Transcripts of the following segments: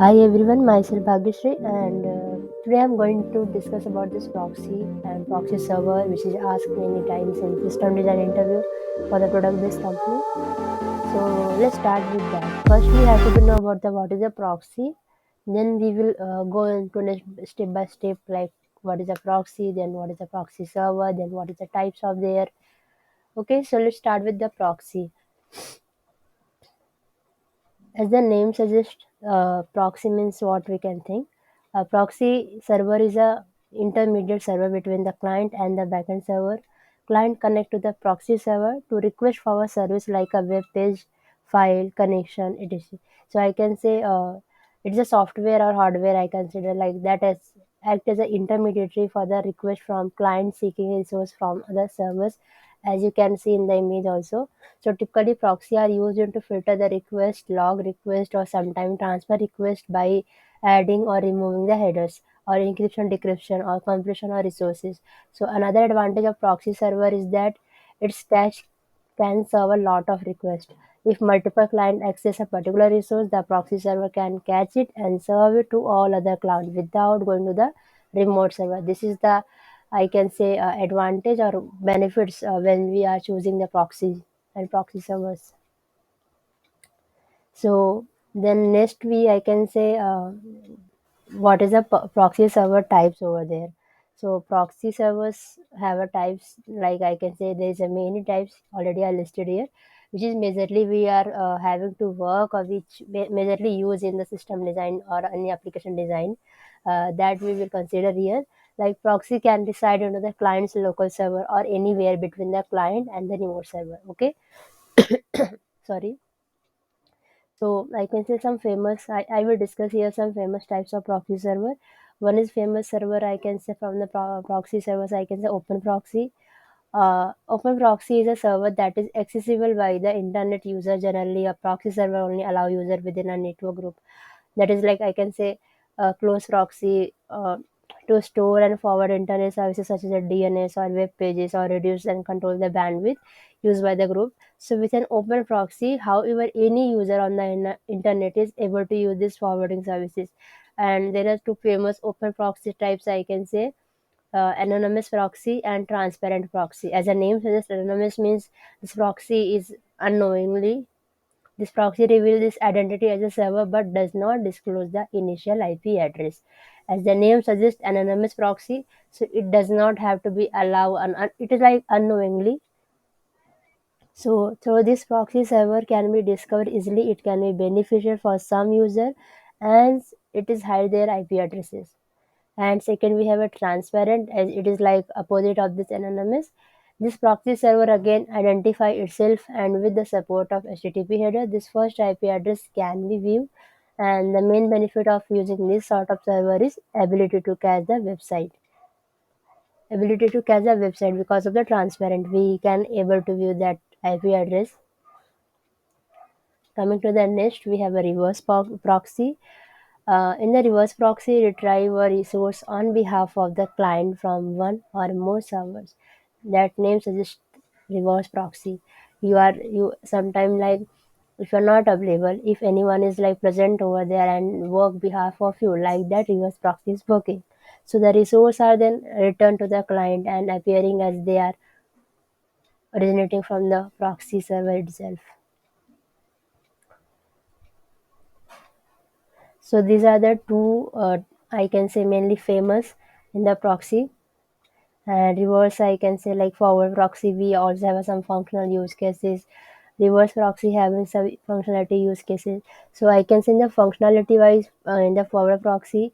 Hi everyone, myself Bhagyashree, and today I'm going to discuss about this proxy and proxy server, which is asked many times in system design interview for the product-based company. So let's start with that. First, we have to know about the what is a proxy. Then we will go into next step by step, like what is a proxy, then what is a proxy server, then what is the types of there. Okay, so let's start with the proxy. As the name suggests, proxy means what we can think. A proxy server is a intermediate server between the client and the backend server. Client connect to the proxy server to request for a service like a web page, file, connection, etc. So I can say it's a software or hardware I consider like that as act as an intermediary for the request from client seeking resource from other servers, as you can see in the image also. So typically proxy are used to filter the request, log request, or sometimes transfer request by adding or removing the headers or encryption, decryption, or compression or resources. So another advantage of proxy server is that its cache can serve a lot of requests. If multiple clients access a particular resource, the proxy server can catch it and serve it to all other clients without going to the remote server. This is the I can say advantage or benefits when we are choosing the proxy and proxy servers. So then next we I can say what is a proxy server types over there. So proxy servers have a types like I can say there is a many types already are listed here, which is majorly we are having to work or which majorly use in the system design or any application design that we will consider here. Like proxy can reside under the client's local server or anywhere between the client and the remote server. Okay, sorry. So I can say some famous. I will discuss here some famous types of proxy server. One is famous server. I can say from the proxy servers. I can say open proxy. Open proxy is a server that is accessible by the internet user. Generally, a proxy server only allow user within a network group. That is like I can say close proxy to store and forward internet services such as a DNS or web pages or reduce and control the bandwidth used by the group. So with an open proxy, however, any user on the internet is able to use these forwarding services. And there are two famous open proxy types I can say anonymous proxy and transparent proxy. As a name suggests, anonymous means this proxy is unknowingly. This proxy reveals this identity as a server but does not disclose the initial IP address. As the name suggests, anonymous proxy, so it does not have to be allowed. It is like unknowingly. So through this proxy server can be discovered easily. It can be beneficial for some user, and it is hide their IP addresses. And second we have a transparent, as it is like opposite of this anonymous. This proxy server again identify itself, and with the support of http header this first IP address can be viewed. And the main benefit of using this sort of server is ability to cache the website. Because of the transparent we can able to view that IP address. Coming to the next, we have a reverse proxy. In the reverse proxy, retrieve a resource on behalf of the client from one or more servers. That name suggests reverse proxy. You sometime like if you're not available, if anyone is like present over there and work behalf of you, like that reverse proxy is working. So the resource are then returned to the client and appearing as they are originating from the proxy server itself. So these are the two I can say mainly famous in the proxy. And reverse I can say like forward proxy we also have some functional use cases. Reverse proxy having some functionality use cases. So I can say in the functionality wise in the forward proxy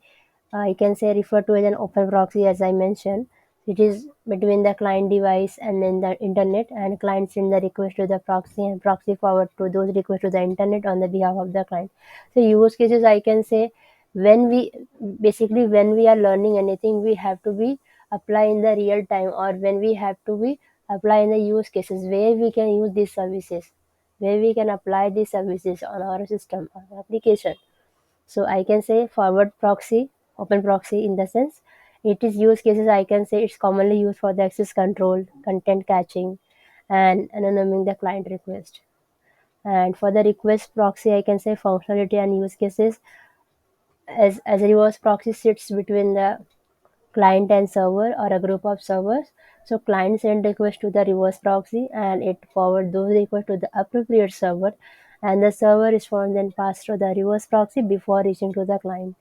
I can say refer to as an open proxy as I mentioned. It is between the client device and then the internet, and client send the request to the proxy and proxy forward to those requests to the internet on the behalf of the client. So use cases I can say when we basically when we are learning anything we have to be apply in the real time, or when we have to be apply in the use cases where we can use these services, where we can apply these services on our system or application. So I can say forward proxy, open proxy in the sense it is use cases I can say it's commonly used for the access control, content catching, and anonymizing the client request. And for the request proxy I can say functionality and use cases. as a reverse proxy sits between the client and server or a group of servers. So client send request to the reverse proxy and it forward those requests to the appropriate server, and the server response then passed to the reverse proxy before reaching to the client.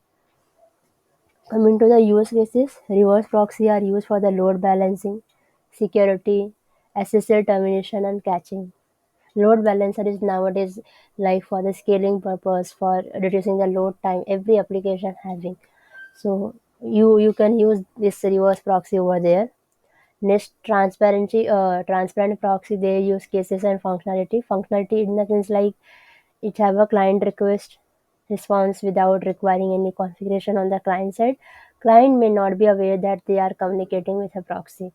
Coming to the use cases, reverse proxy are used for the load balancing, security, SSL termination and caching. Load balancer is nowadays like for the scaling purpose, for reducing the load time every application having. So you can use this reverse proxy over there. Next, transparent proxy, they use cases and functionality. Functionality in the sense like it have a client request response without requiring any configuration on the client side. Client may not be aware that they are communicating with a proxy.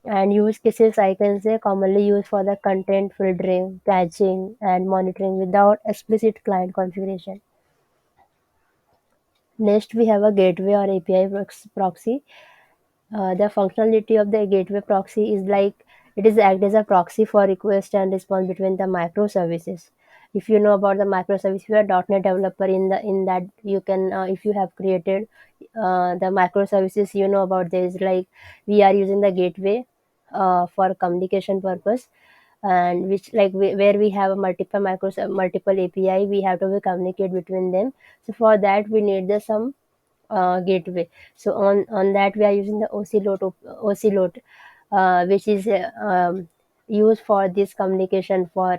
And use cases I can say commonly used for the content filtering, caching, and monitoring without explicit client configuration. Next, we have a gateway or API proxy. The functionality of the gateway proxy is like it is act as a proxy for request and response between the microservices. If you know about the microservice, if you are a .NET developer in that you can if you have created the microservices, you know about this. Like we are using the gateway for communication purpose, and which like where we have a multiple API, we have to communicate between them. So for that we need the some gateway. So on that we are using the Ocelot, which is used for this communication for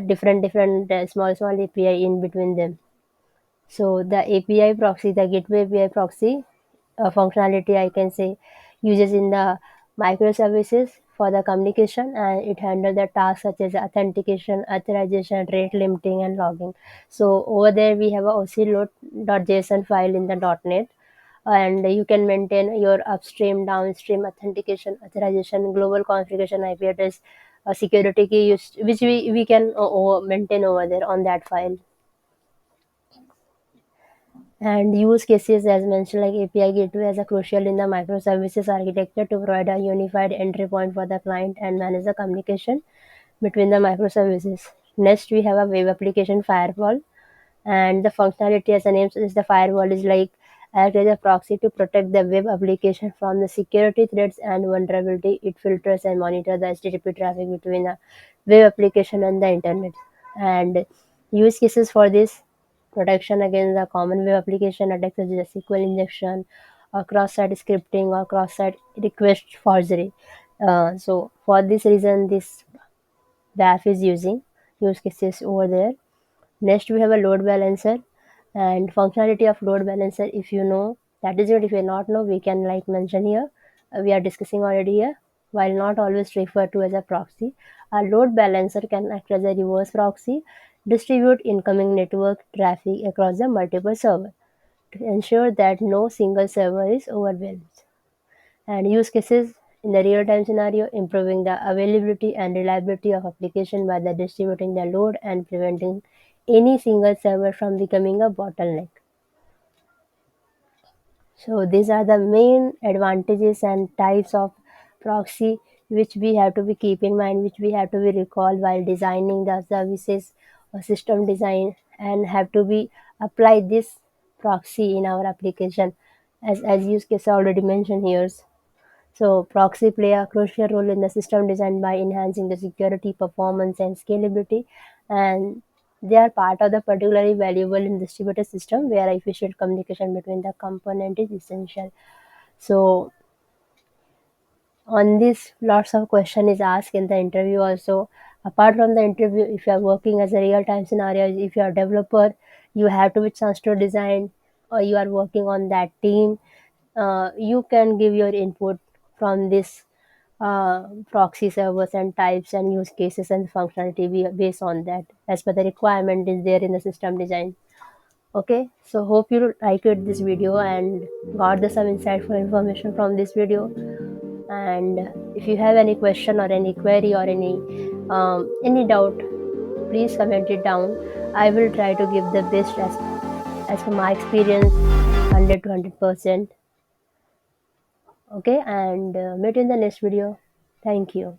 different small API in between them. So the API proxy, the gateway API proxy functionality, I can say, uses in the microservices for the communication, and it handles the tasks such as authentication, authorization, rate limiting, and logging. So over there we have a ocelot.json file in the .NET, and you can maintain your upstream, downstream authentication, authorization, global configuration, IP address, security key, which we can maintain over there on that file. And use cases as mentioned like API gateway as a crucial in the microservices architecture to provide a unified entry point for the client and manage the communication between the microservices. Next, we have a web application firewall, and the functionality as the name suggests, the firewall is like act as a proxy to protect the web application from the security threats and vulnerability. It filters and monitors the HTTP traffic between the web application and the internet. And use cases for this: protection against the common web application attacks such as SQL injection, or cross-site scripting, or cross-site request forgery. So for this reason, this WAF is using use cases over there. Next, we have a load balancer and functionality of load balancer. If you know, that is good. If you not know, we can like mention here. We are discussing already here. While not always referred to as a proxy, a load balancer can act as a reverse proxy, distribute incoming network traffic across the multiple servers to ensure that no single server is overwhelmed. And use cases in the real-time scenario, improving the availability and reliability of application by the distributing the load and preventing any single server from becoming a bottleneck. So these are the main advantages and types of proxy which we have to be keep in mind, which we have to be recall while designing the services or system design, and have to be apply this proxy in our application as use case already mentioned here. So proxy play a crucial role in the system design by enhancing the security, performance, and scalability, and they are part of the particularly valuable in distributed system where efficient communication between the component is essential. So on this, lots of question is asked in the interview also. Apart from the interview, if you are working as a real-time scenario, if you are a developer, you have to be chance to design, or you are working on that team, you can give your input from this proxy servers and types and use cases and functionality based on that as per the requirement is there in the system design. Okay, so hope you liked this video and got the some insightful information from this video. And if you have any question or any query or any doubt, please comment it down. I will try to give the best as per my experience, 100 to 100%. Okay, and meet in the next video. Thank you.